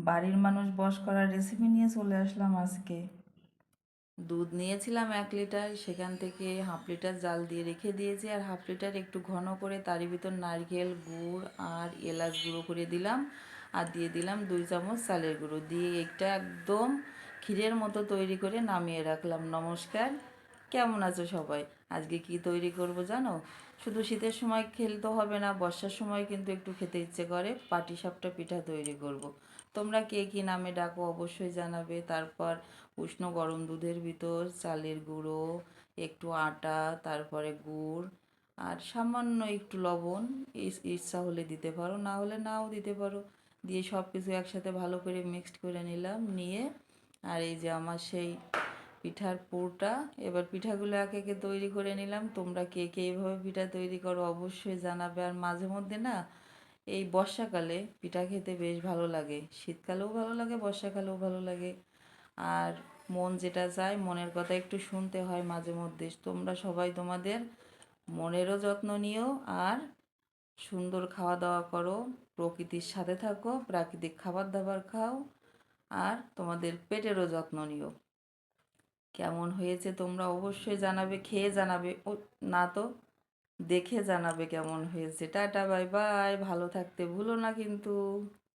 বাড়ির মানুষ বশ করার রেসিপি নিয়ে চলে আসলাম আজকে। দুধ নিয়েছিলাম 1 লিটার, সেখান থেকে হাফ লিটার জাল দিয়ে রেখে দিয়েছি, আর হাফ লিটার একটু ঘন করে তারই ভিতর নারকেল গুড় আর এলাচ গুঁড়ো করে দিলাম, আর দিয়ে দিলাম 2 চামচ চালের গুঁড়ো দিয়ে একটা একদম ক্ষীরের মতো তৈরি করে নামিয়ে রাখলাম। নমস্কার, কেমন আছো সবাই? আজকে কি তৈরি করব জানো? শুধু শীতের সময় খেলতে হবে না, বর্ষার সময় কিন্তু একটু খেতে ইচ্ছে করে, পাটিসাপটা পিঠা তৈরি করব। তোমরা কে কী নামে ডাকো অবশ্যই জানাবে। তারপর উষ্ণ গরম দুধের ভিতর চালের গুঁড়ো, একটু আটা, তারপরে গুড় আর সামান্য একটু লবণ, ইচ্ছা হলে দিতে পারো, না হলে নাও দিতে পারো, দিয়ে সব কিছু একসাথে ভালো করে মিক্সড করে নিলাম। নিয়ে আর এই যে আমার সেই পিঠার পুরটা, এবার পিঠাগুলো একে একে তৈরি করে নিলাম। তোমরা কে কে এইভাবে পিঠা তৈরি করো অবশ্যই জানাবে। আর মাঝে মধ্যে না, এই বর্ষাকালে পিঠা খেতে বেশ ভালো লাগে, শীতকালেও ভালো লাগে, বর্ষাকালেও ভালো লাগে। আর মন যেটা চায়, মনের কথা একটু শুনতে হয় মাঝে মধ্যে। তোমরা সবাই তোমাদের মনেরও যত্ন নিও, আর সুন্দর খাওয়া দাওয়া করো, প্রকৃতির সাথে থাকো, প্রাকৃতিক খাবার দাবার খাও, আর তোমাদের পেটেরও যত্ন নিও। কেমন হয়েছে তোমরা অবশ্যই জানাবে, খেয়ে জানাবে, ও না তো দেখে জানাবে কেমন হয়েছে। টাটা, বাই বাই, ভালো থাকতে ভুলো না কিন্তু।